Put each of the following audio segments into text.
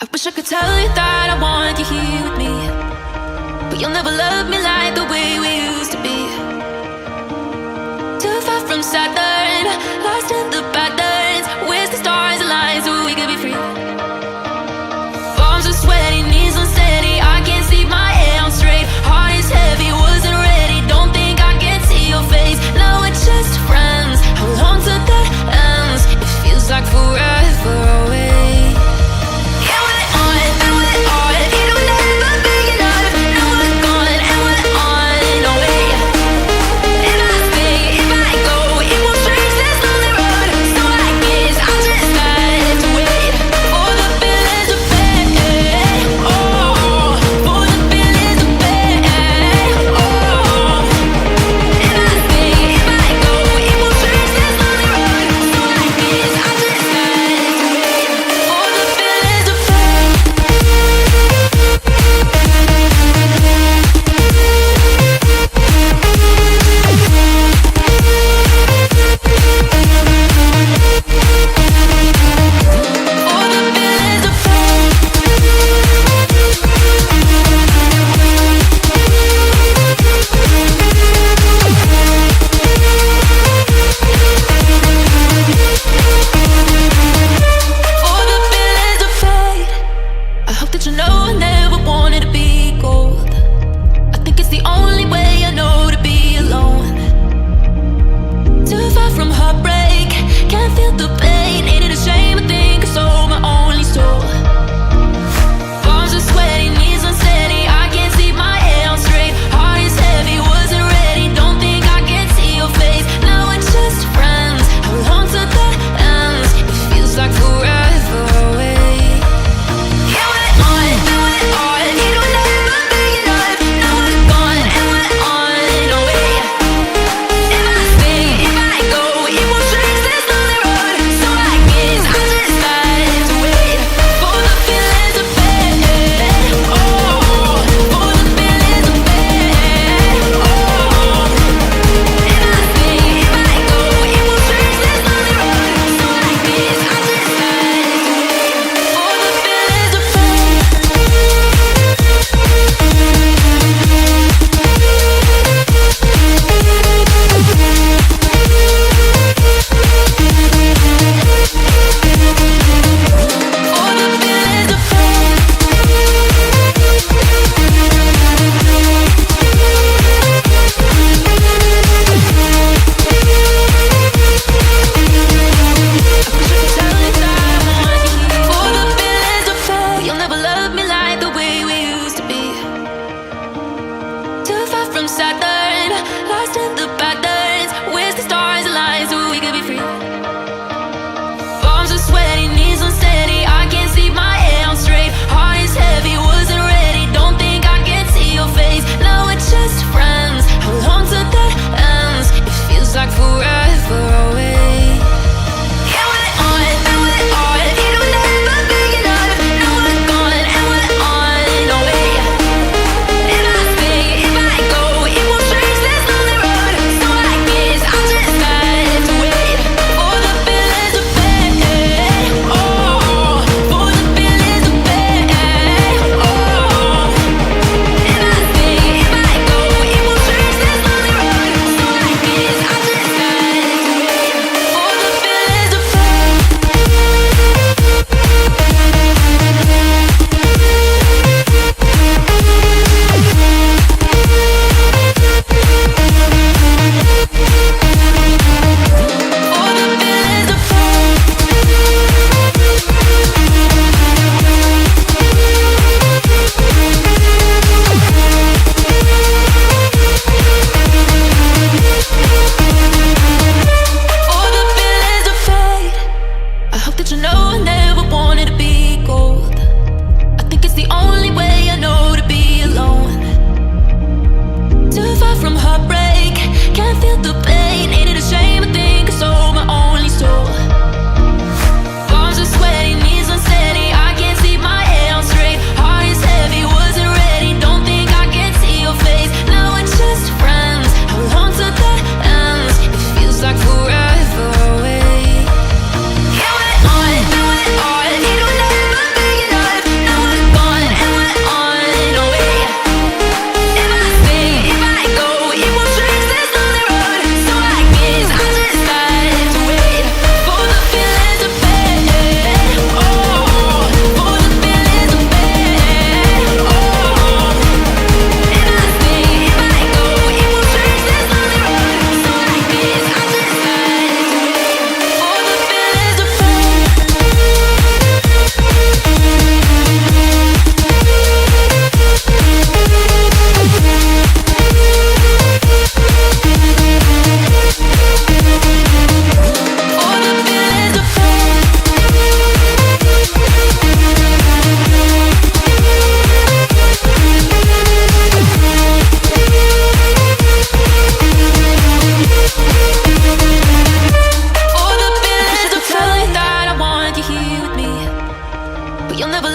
I wish I could tell you that I want you here with me, but you'll never love me like the way we used to be. Too far from Saturn, lost in the patterns. Where's the stars align so we could be free? Palms are sweaty, knees unsteady. I can't see my head on straight. Heart is heavy, wasn't ready. Don't think I can see your face. Now we're just friends. How long till that ends? It feels like forever away.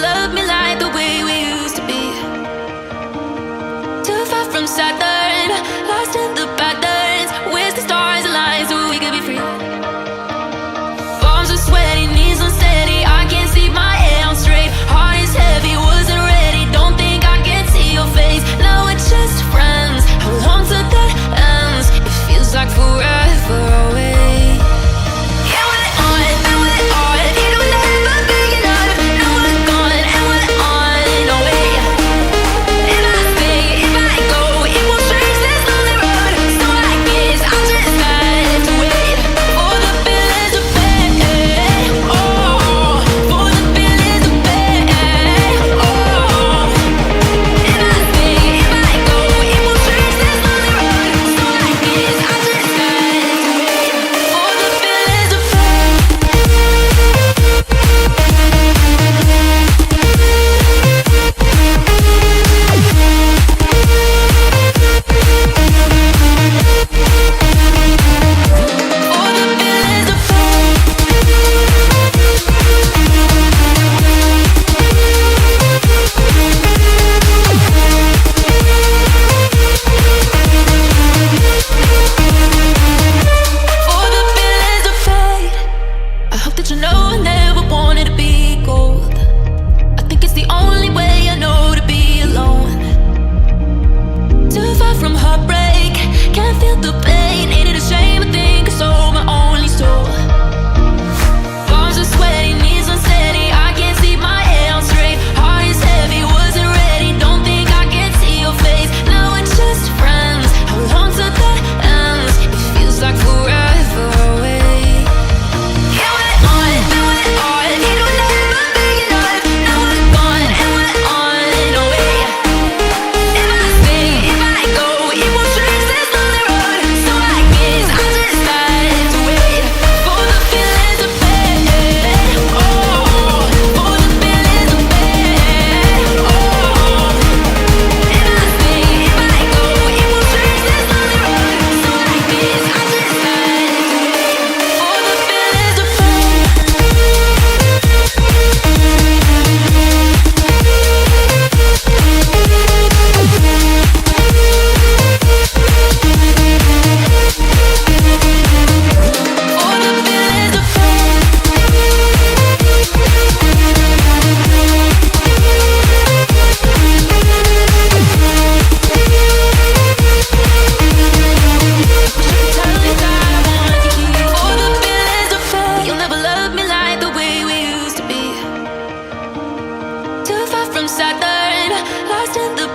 love me like the way we used to be. Too far from Saturn, lost in the patterns. Wish the stars aligned so we could be free. Palms are sweaty, knees unsteady. I can't see my head on straight. Heart is heavy, wasn't ready. Don't think I can see your face. Now we're just friends. How long till that ends? It feels like forever away. Saturn, lost in the